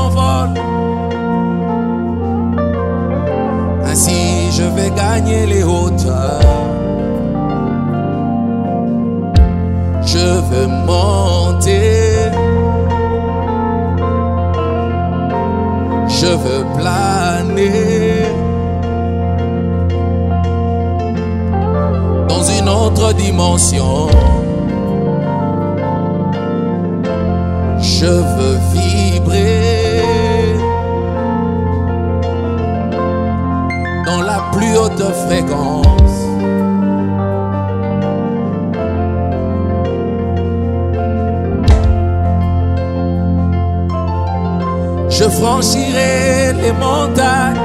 m'envole. Ainsi je vais gagner les hauteurs. Je veux monter. Je veux planer dans une autre dimension. Je veux vibrer dans la plus haute fréquence. Je franchirai les montagnes,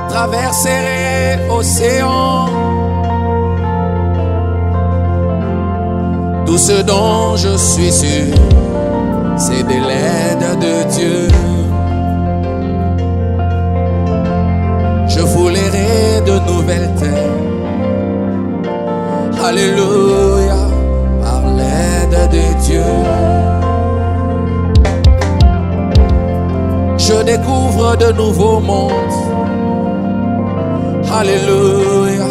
traverserai l'océan. Tout ce dont je suis sûr, c'est de l'aide de Dieu. Je foulerai de nouvelles terres. Alléluia, par l'aide de Dieu. Je découvre de nouveaux mondes. Alléluia,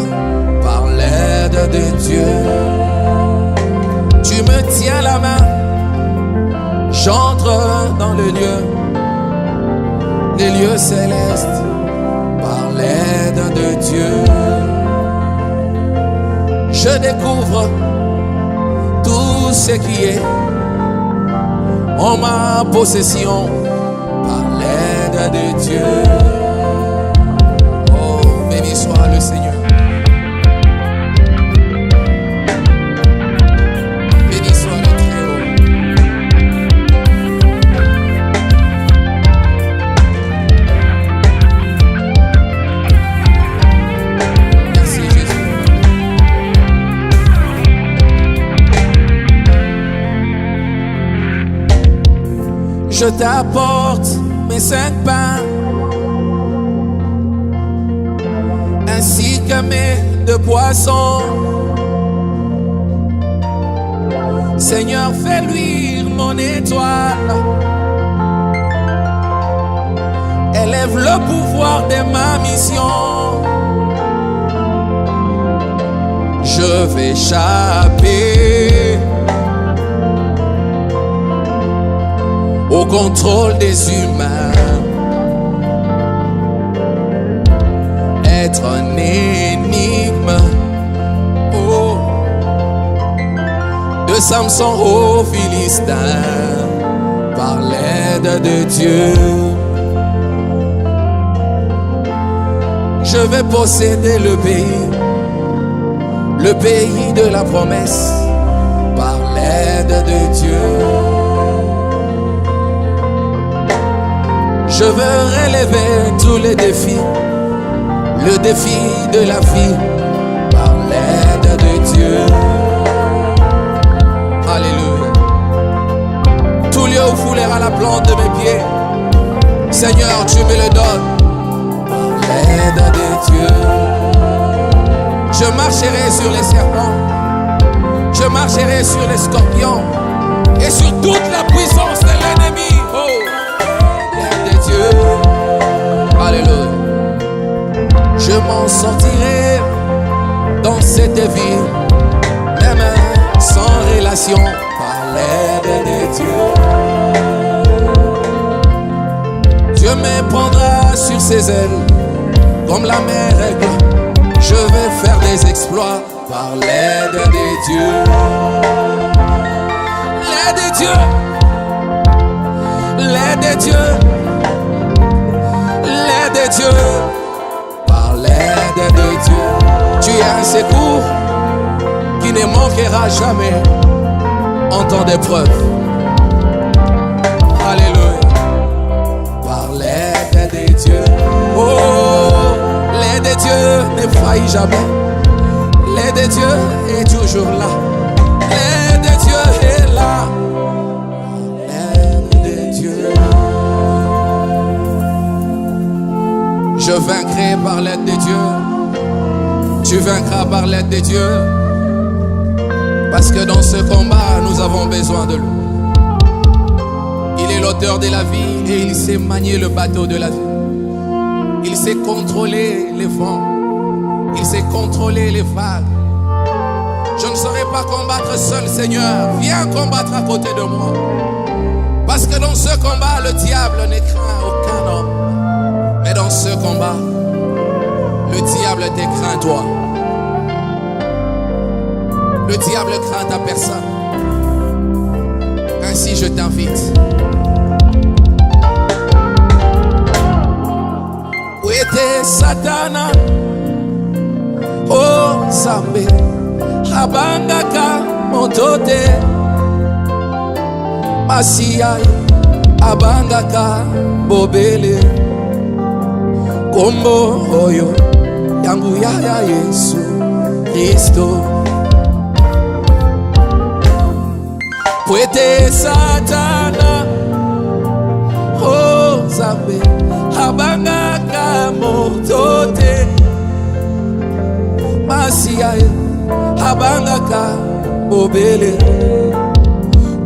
par l'aide de Dieu. Tu me tiens la main, j'entre dans les lieux célestes, par l'aide de Dieu. Je découvre tout ce qui est en ma possession, par l'aide de Dieu. Oh, béni soit le Seigneur. Béni soit le Très-Haut. Merci Jésus. Je t'apporte mes 5 pains ainsi que mes 2 poissons. Seigneur, fais luire mon étoile. Élève le pouvoir de ma mission. Je vais échapper au contrôle des humains, être un énigme, oh, de Samson au Philistin, par l'aide de Dieu. Je vais posséder le pays de la promesse, par l'aide de Dieu. Je veux relever tous les défis, le défi de la vie, par l'aide de Dieu. Alléluia. Tout lieu où foulera la plante de mes pieds, Seigneur, tu me le donnes, par l'aide de Dieu. Je marcherai sur les serpents, je marcherai sur les scorpions et sur toute la puissance de l'ennemi. Oh, Dieu. Alléluia. Je m'en sortirai dans cette vie, même sans relation, par l'aide de Dieu. Dieu me prendra sur ses ailes comme la mer aigle. Je vais faire des exploits par l'aide de Dieu. L'aide de Dieu. L'aide de Dieu. L'aide de Dieu, par l'aide de Dieu. Tu es un secours qui ne manquera jamais en temps d'épreuve. Alléluia, par l'aide de Dieu. Oh, l'aide de Dieu ne faillit jamais. L'aide de Dieu est toujours là. L'aide de Dieu est là. L'aide de Dieu. Je vaincrai par l'aide de Dieu. Tu vaincras par l'aide de Dieu. Parce que dans ce combat, nous avons besoin de lui. l'auteur de la vie et il sait manier le bateau de la vie. Il sait contrôler les vents. Il sait contrôler les vagues. Je ne saurais pas combattre seul, Seigneur. Viens combattre à côté de moi. Parce que dans ce combat, le diable ne craint aucun homme. Mais dans ce combat, le diable te craint toi. Le diable craint ta personne. Ainsi, je t'invite. Où était Satana? Oh, Zambé. Abangaka motote. Masiya. Abangaka bobele. Kombo oyo. Yangu ya Yesu Kristo. Pwete Satana, oh Zambé, abangaka motote, Masiya abangaka bobele,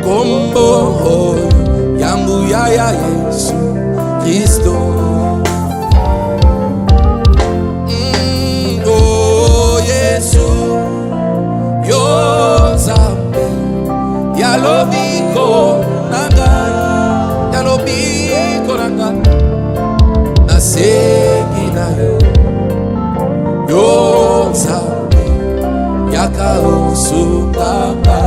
kombo oh, yangu ya Yesu Kristo. Oh Yesu, yo Zambé. Yalobiko nanga nasegi na yo Zambé yakausukanga.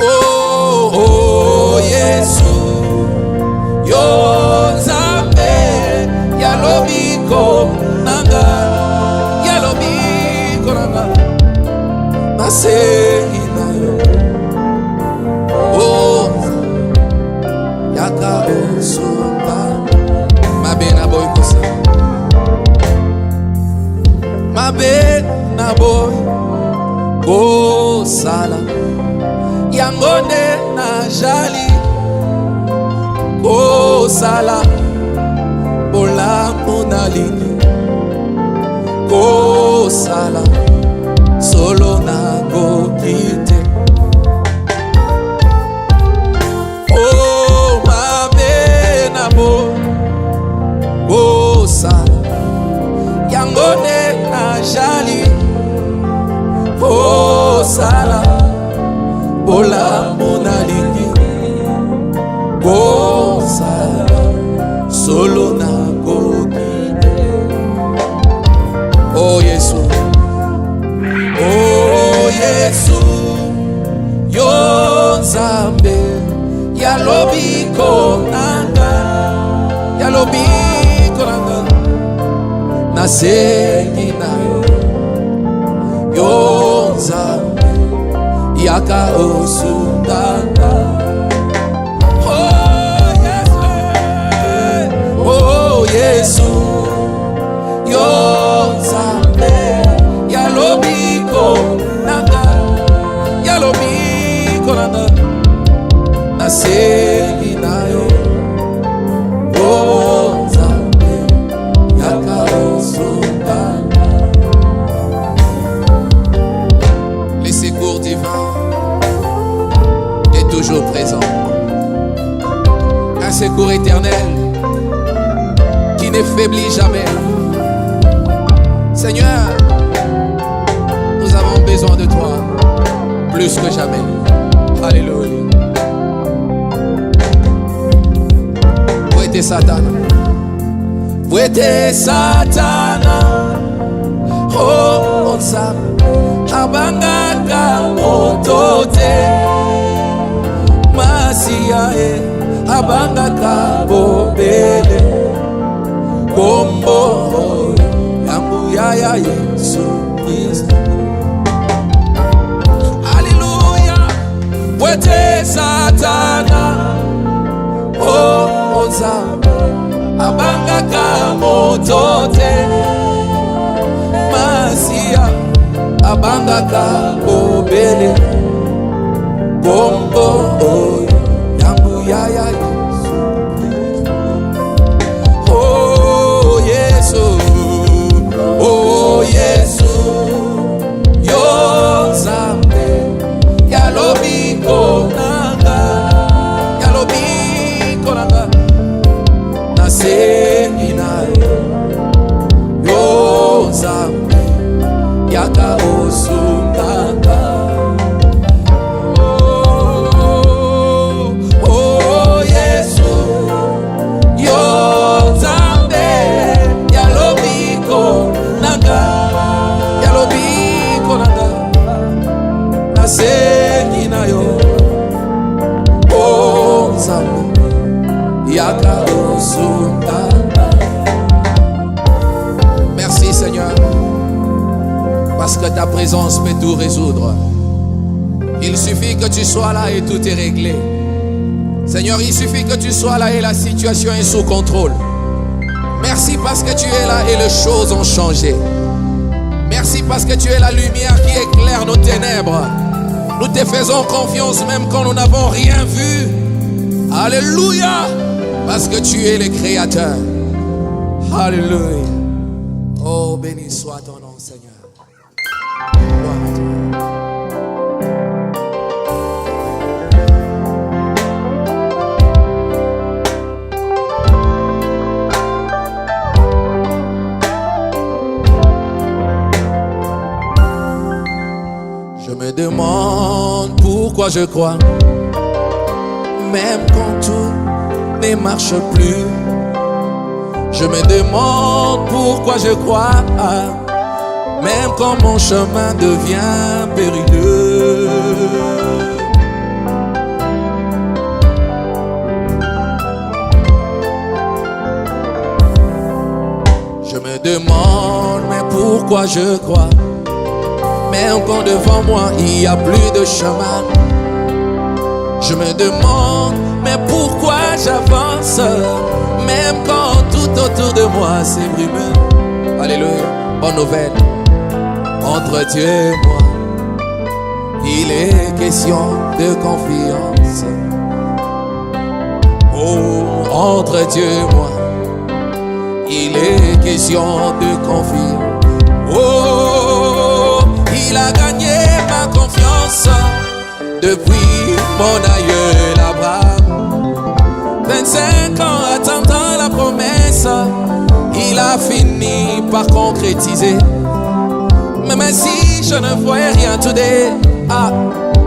Oh Yesu yo Zambé yalobiko nanga nasegi na yo oh yakausukanga. Mabe na boy kosa, mabe na boy kosala yangone na jali kosala bolamu na lini kosala solo na kokite. Oh mabe na bo kosala yangone na jali kosala bolamu na lini kosala solo na kokite. Oh Yesu, oh Yesu, yo Zambé, yalobiko nanga, nasegi na yo Zambé, yakausukanga. Oh Yesu, yo Zambé, yalobiko nanga, nasegi na yo Zambé, yakausukanga. Le secours divin est toujours présent. Un secours éternel qui ne faiblit jamais. Seigneur, nous avons besoin de toi plus que jamais. Alléluia. Où était Satan? Où était Satana? Oh, Zambé, abangaka motote, Masiya abangaka bobele, kombo yangu ya Yesu Kristo. Alléluia. Où était Satana? Oh Zambé, abangaka motote, Masiya abangaka bobele, kombo yangu ya Yesu Kristo. Oh Yesu, oh Yesu, yo Zambé, yalobiko nanga, Merci Seigneur, parce que ta présence peut tout résoudre. Il suffit que tu sois là et tout est réglé. Seigneur, il suffit que tu sois là et la situation est sous contrôle. Merci parce que tu es là et les choses ont changé. Merci parce que tu es la lumière qui éclaire nos ténèbres. Nous te faisons confiance même quand nous n'avons rien vu. Alléluia, parce que tu es le Créateur. Alléluia. Oh, béni soit ton nom, Seigneur. Gloire à toi. Je me demande pourquoi je crois, même quand tout ne marche plus. Je me demande pourquoi je crois, même quand mon chemin devient périlleux. Je me demande, mais pourquoi je crois, même quand devant moi il n'y a plus de chemin. Je me demande, mais pourquoi j'avance, même quand tout autour de moi c'est brumeux. Alléluia, bonne nouvelle. Entre Dieu et moi, il est question de confiance. Oh, entre Dieu et moi, il est question de confiance. Oh, il a gagné ma confiance depuis mon aïeul Abraham. 25 ans attendant la promesse, il a fini par concrétiser. Même si je ne voyais rien today,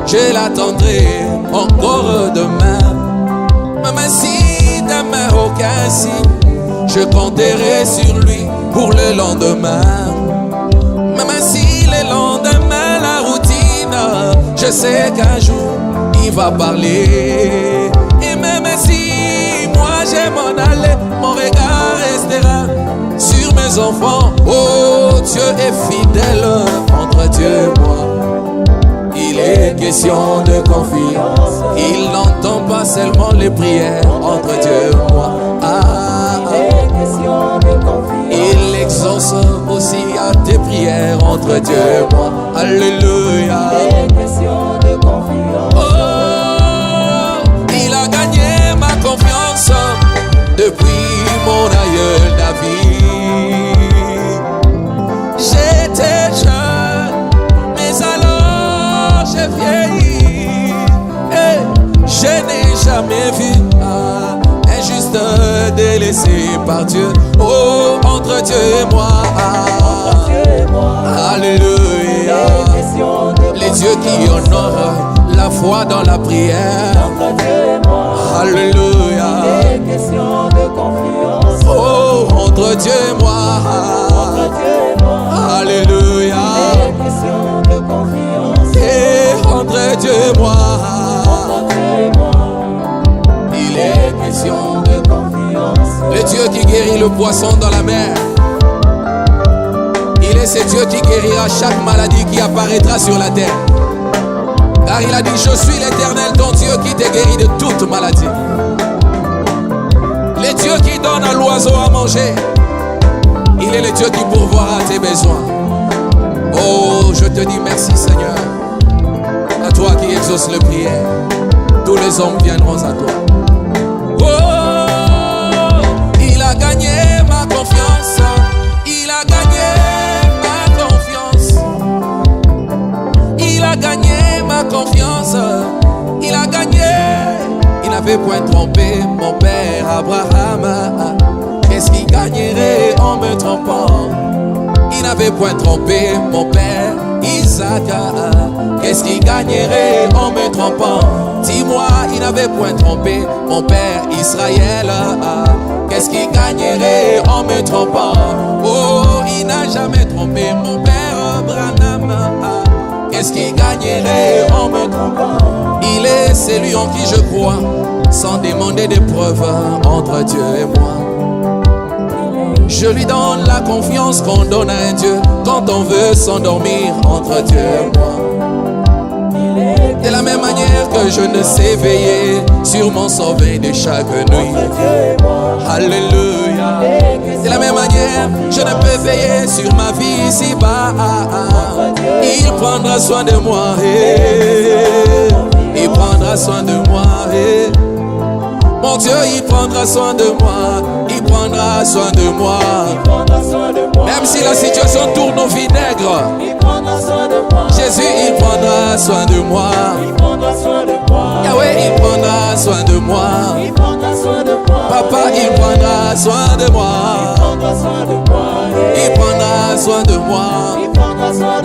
je l'attendrai encore demain. Même si demain aucun signe, je compterai sur lui pour le lendemain. Même si le lendemain la routine, je sais qu'un jour il va parler. Et même si moi je m'en allais, mon regard restera sur mes enfants. Oh, Dieu est fidèle. Entre Dieu et moi, il est question de confiance. Il n'entend pas seulement les prières. Entre Dieu et moi, il est question de confiance. Il exauce aussi à tes prières. Entre Dieu et moi, alléluia. Il est question de confiance. Oh, il a gagné ma confiance depuis mon aïeul David. J'étais jeune, mais alors j'ai vieilli. Et je n'ai jamais vu un juste délaissé par Dieu. Oh, entre Dieu et moi, alléluia. Les dieux qui honorent la foi dans la prière. Alléluia. Oh, entre Dieu et moi, alléluia. Et entre Dieu et moi, il est question de confiance. Le Dieu qui guérit le poisson dans la mer, il est ce Dieu qui guérira chaque maladie qui apparaîtra sur la terre. Car il a dit, je suis l'Éternel, ton Dieu qui te guérit de toute maladie. Le Dieu qui donne à l'oiseau à manger, il est le Dieu qui pourvoira à tes besoins. Oh, je te dis merci Seigneur. À toi qui exauces les prières, tous les hommes viendront à toi. Oh, il a gagné ma confiance. Il a gagné ma confiance. Il a gagné ma confiance. Il a gagné. Il n'avait point trompé mon père Abraham. Qu'est-ce qu'il gagnerait en me trompant? Il n'avait point trompé mon père Isaac. Qu'est-ce qu'il gagnerait en me trompant? Dis-moi, il n'avait point trompé mon père Israël. Qu'est-ce qu'il gagnerait en me trompant? Oh, il n'a jamais trompé mon père Branham. Qu'est-ce qu'il gagnerait en me trompant? Il est c'est lui en qui je crois, sans demander des preuves entre Dieu et moi. Je lui donne la confiance qu'on donne à un Dieu quand on veut s'endormir entre Dieu et moi. De la même manière que je ne sais veiller sur mon sommeil de chaque nuit. Alléluia. De la même manière, je ne peux veiller sur ma vie ici-bas. Il prendra soin de moi. Il prendra soin de moi. Mon Dieu, il prendra soin de moi. Il prendra soin de moi. Même si la situation tourne au vinaigre, Jésus, il prendra soin de moi. Yahweh, il prendra soin de moi. Papa, il prendra soin de moi. Il prendra soin de moi.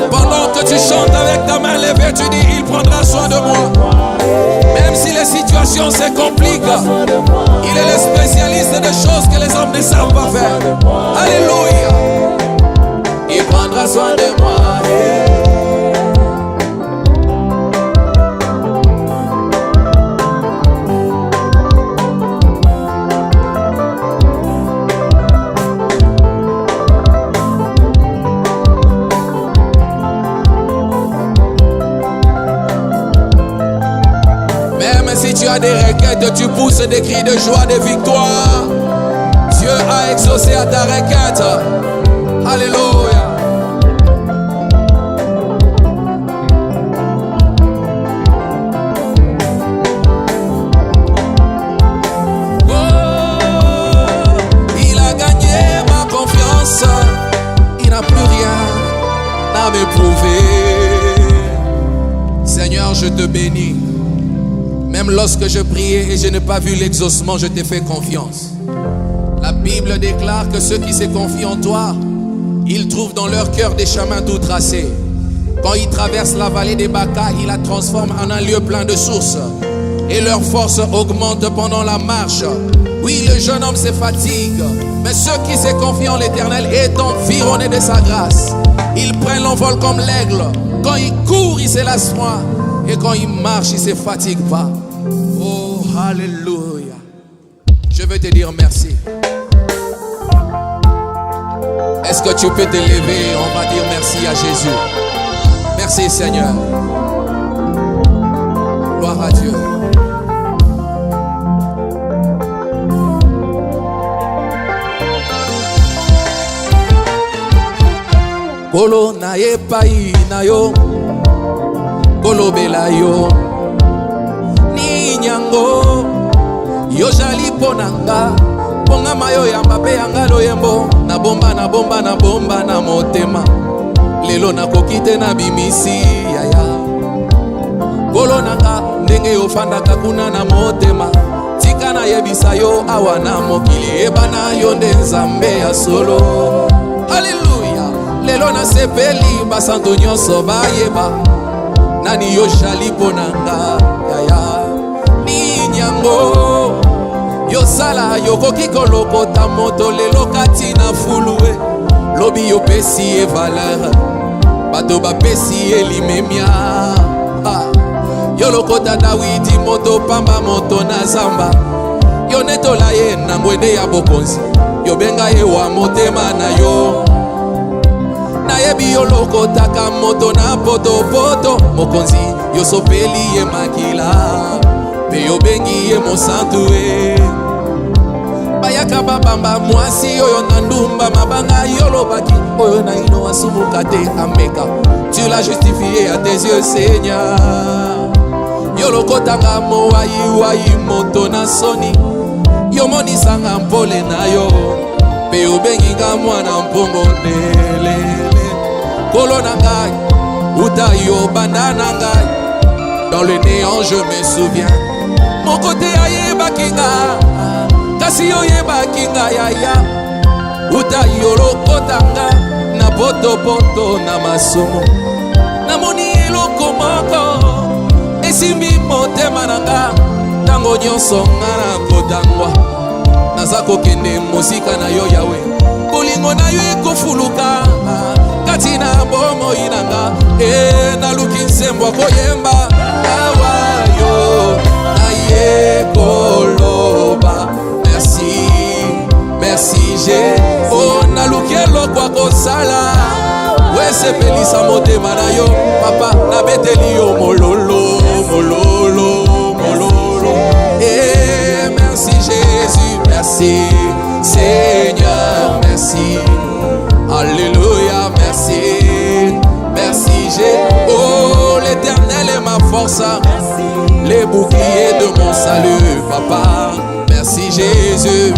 Pendant que tu chantes avec ta main levée, tu dis, il prendra soin de moi. Même si les situations se compliquent, il est le spécialiste des choses que les hommes ne savent pas faire. Alléluia. Il prendra soin de moi. Même si tu as des requêtes, tu pousses des cris de joie, de victoire. Dieu a exaucé à ta requête. Alléluia. Il n'a plus rien à m'éprouver. Seigneur, je te bénis. Même lorsque je priais et je n'ai pas vu l'exaucement, je t'ai fait confiance. La Bible déclare que ceux qui se confient en toi, ils trouvent dans leur cœur des chemins tout tracés. Quand ils traversent la vallée des Baca, ils la transforment en un lieu plein de sources. Et leur force augmente pendant la marche. Oui, le jeune homme se fatigue, mais ceux qui se confient en l'Éternel est environné de sa grâce. Ils prennent l'envol comme l'aigle. Quand ils courent, ils se lassent point. Et quand ils marchent, ils ne se fatiguent pas. Oh, alléluia. Je veux te dire merci. Est-ce que tu peux te lever? On va dire merci à Jésus. Merci Seigneur. Gloire à Dieu. Kolo na epai na yo, kolo bela yo, ni nyango, yo jali ponanga, ponga mayo yamba pe yanga loyembo, na bomba na bomba na bomba na motema, lelo na kokite na bimisi yaya, kolo nanga ndenge yo fanda kakuna na motema, tika na yebisa yo awana mokili ebana yo nde nzambe ya solo. Hallelujah. Lelo na sepeli basanto nyonso bayeba nani yo jali ponanga yaya ni nyango yo sala yo koki kolokota moto lelo kati na fulue lobi yo pesi e valeur bato ba pesi e limemia yo lokota Dawidi moto pamba moto na zamba yo netola ye na ngwende ya bokonzi yo benga ye wa motema na yo na yebi yo lokotaka moto na poto poto mokonzi yo sopeli ye makila pe yo bengi ye mosantu bayaka babamba mwasi oyo na ndumba mabanga yo lobaki oyo na ino asumuka te ameka tu l'as justifié à tes yeux Seigneur yo lokotanga mowayi moto na soni yo monisanga mpole na yo pe yo bengi nga mwana mpongo lele Kolo na ngai, uta yo banda na ngai. Dans le néant je me souviens. Mon côté aye bakinga, kasi yo ye bakinga yaya. Uta yo lokotanga, na poto poto na masomo. Na moni eloko moko, esimbi motema nanga. Tango nyonso nga na kotangwa. Naza kokende mosika na yo Yahweh. Bolingo na yo ekofuluka. Katina bomo inanga na luki nsembo koyemba awa yo motema na yo papa nabeteli yo mololo mololo mololo. Et merci Jésus, merci Seigneur, merci. Alléluia, merci. Merci Jésus. Oh, l'Éternel est ma force, les boucliers de mon salut, papa. Merci Jésus.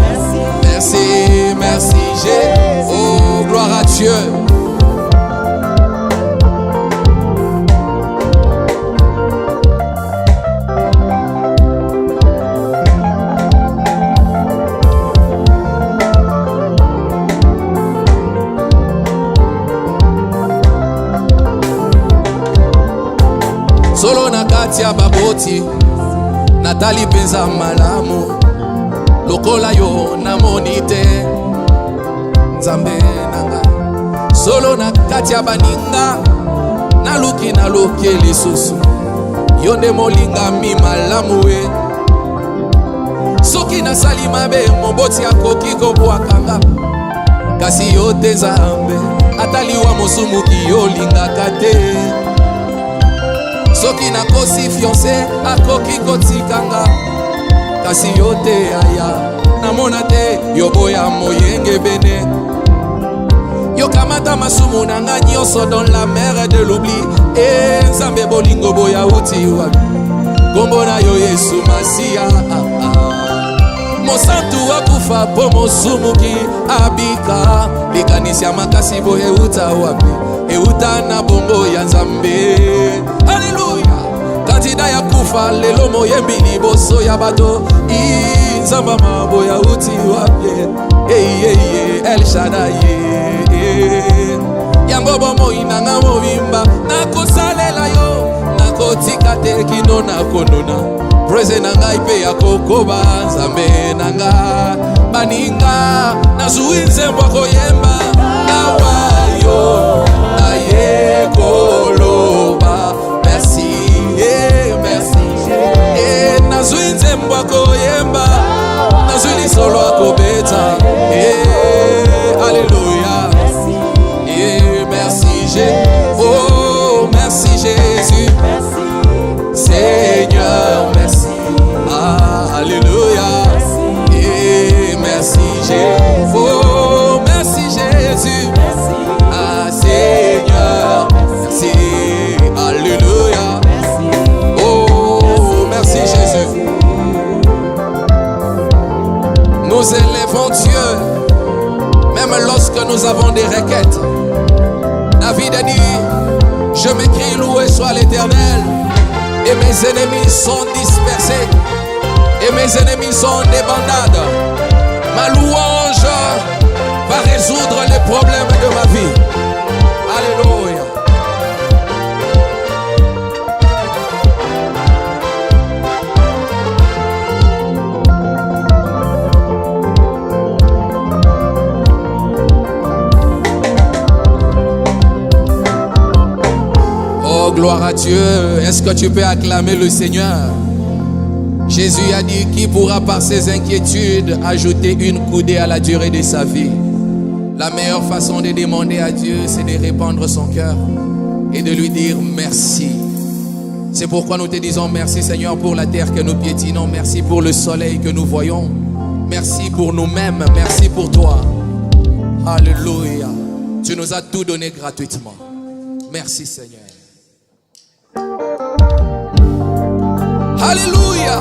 Merci, merci Jésus. Oh, gloire à Dieu. Solo na kati ya baboti natali penza malamu lokola yo na monite nzambe nanga. Solo na kati ya baninga naluki lisusu yo nde molinga mi malamu we. Soki nasali mabe moboti akoki kobwakanga kasi yo te nzambe ataliwa mosumuki yo lingaka te. Soki nakosi fiancé akoki kotikanga kasi yo te aya namona te yo boya moyenge bene. Yo kamata masumu nanga nyonso dans la mer de l'oubli. E nzambe bolingo boya uti wapi kombo na yo Yesu Masia. Mosantu akufa po mosumuki abika likanisi ya makasi boye uta wapi euta na bongo ya nzambe. Alléluia. Kandida ya kufa lelo moyembi liboso ya bato nzamba mabo ya uti wapi El Shaddai yango bomo inanga mobimba nakosalela yo nakotika te kino nakonuna. Praise na ngai pe ya kokoba nzambe nanga baninga nazuinze mbwa koyemba awa yo aye koloba. Merci, merci. Nazuinze mbwa koyemba nazuli solo akobeta. Alléluia. Merci Jésus. Oh merci Jésus. Seigneur, merci. Alléluia. Et merci Jésus. Oh merci Jésus. Seigneur, merci. Alléluia. Oh merci Jésus. Nous élevons Dieu même lorsque nous avons des requêtes. David a dit, je m'écris loué soit l'Éternel. Et mes ennemis sont dispersés. Et mes ennemis sont des bandades. Ma louange va résoudre les problèmes de ma vie. Alléluia. Oh, gloire à Dieu. Est-ce que tu peux acclamer le Seigneur? Jésus a dit qui pourra par ses inquiétudes ajouter une coudée à la durée de sa vie. La meilleure façon de demander à Dieu, c'est de répandre son cœur et de lui dire merci. C'est pourquoi nous te disons merci Seigneur pour la terre que nous piétinons. Merci pour le soleil que nous voyons. Merci pour nous-mêmes. Merci pour toi. Alléluia. Tu nous as tout donné gratuitement. Merci Seigneur. Alléluia.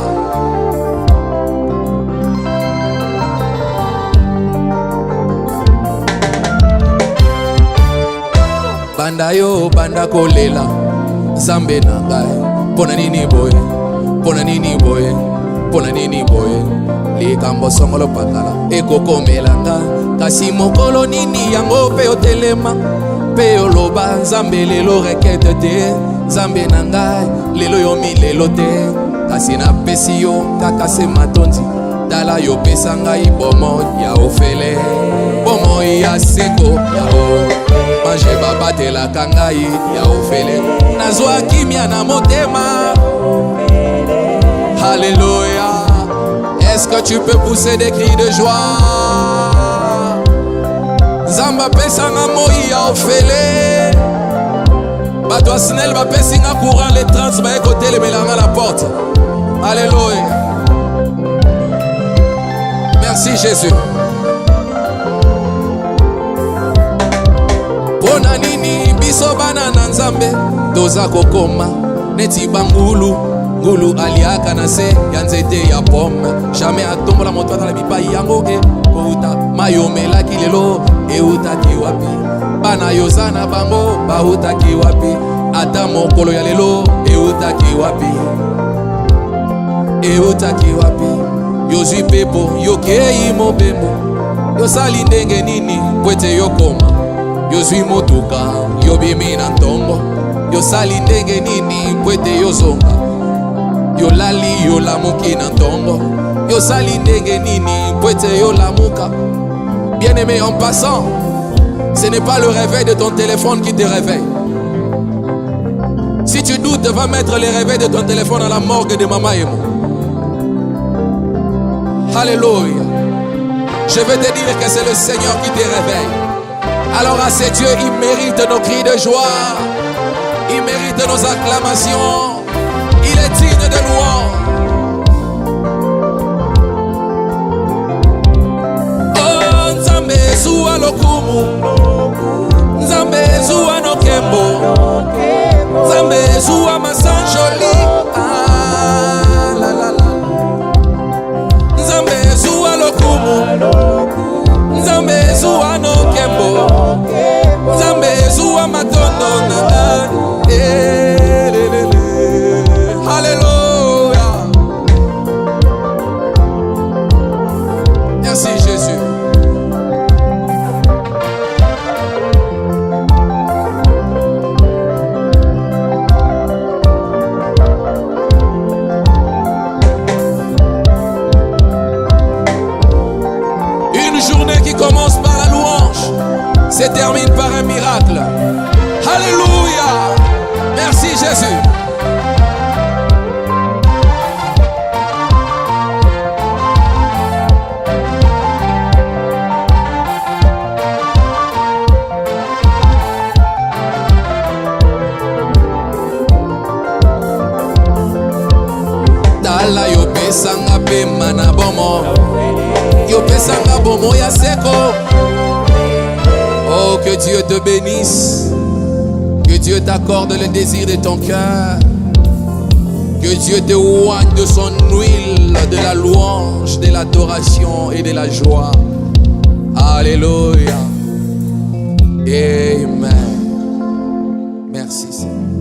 Banda yo banda kolela Zambe na ngai pona nini boy pona nini boy pona nini boy likambo songolo patala ekokomelanga kasi mokolo nini yango pe otelema pe oloba Nzambe lelo rekete te Nzambe na ngai lelo yo milelo te kasi na pesi yo kaka se matondi tala yo pesa ngai bomo ya ofele bomo ya seko ya o manje babatela kangai ya ofele nazwa kimia na motema. Alléluia. Est-ce que tu peux pousser des cris de joie? Zamba pesa na moi ya ofele Bato Snell va passer un courant les trans va écouter les mélangés à la porte. Alléluia. Merci Jésus. Pona nini biso bana na nzambe doza kokoma neti bangulu ngulu aliaka na se ya nzete ya pomme jamais atombola moto atala bipai yango kouta mayomelaki lelo eutaki wapi bana yozana bango bautaki wapi ata mokolo ya lelo eutaki wapi yozwi pepo yokei mobembo yosali ndenge nini kwete yokoma yozwi motuka yobimi na ntongo yosali ndenge nini kwete yozonga yolali yolamuki na ntongo yosali ndenge nini kwete yolamuka. Bien-aimé, en passant, ce n'est pas le réveil de ton téléphone qui te réveille. Si tu doutes, va mettre le réveil de ton téléphone à la morgue de Maman Emo. Alléluia. Je veux te dire que c'est le Seigneur qui te réveille. Alors à ces dieux, il mérite nos cris de joie. Il mérite nos acclamations. Il est digne de louange. Oh, Nzambe zuwa lokumu, Nzambe zuwa nokembo, Nzambe zuwa masanjoli. Ah, la la la. Nzambe zuwa lokumu, Nzambe zuwa nokembo, Nzambe zuwa matondo na Alléluia. Merci Jésus. Une journée qui commence par la louange se termine par un miracle. Alléluia. Merci Jésus. Tala yo pesanga pe mana bomo, yo pesanga bomo ya seko. Oh, que Dieu te bénisse, que Dieu t'accorde le désir de ton cœur, que Dieu te oigne de son huile, de la louange, de l'adoration et de la joie. Alléluia. Amen. Merci Seigneur.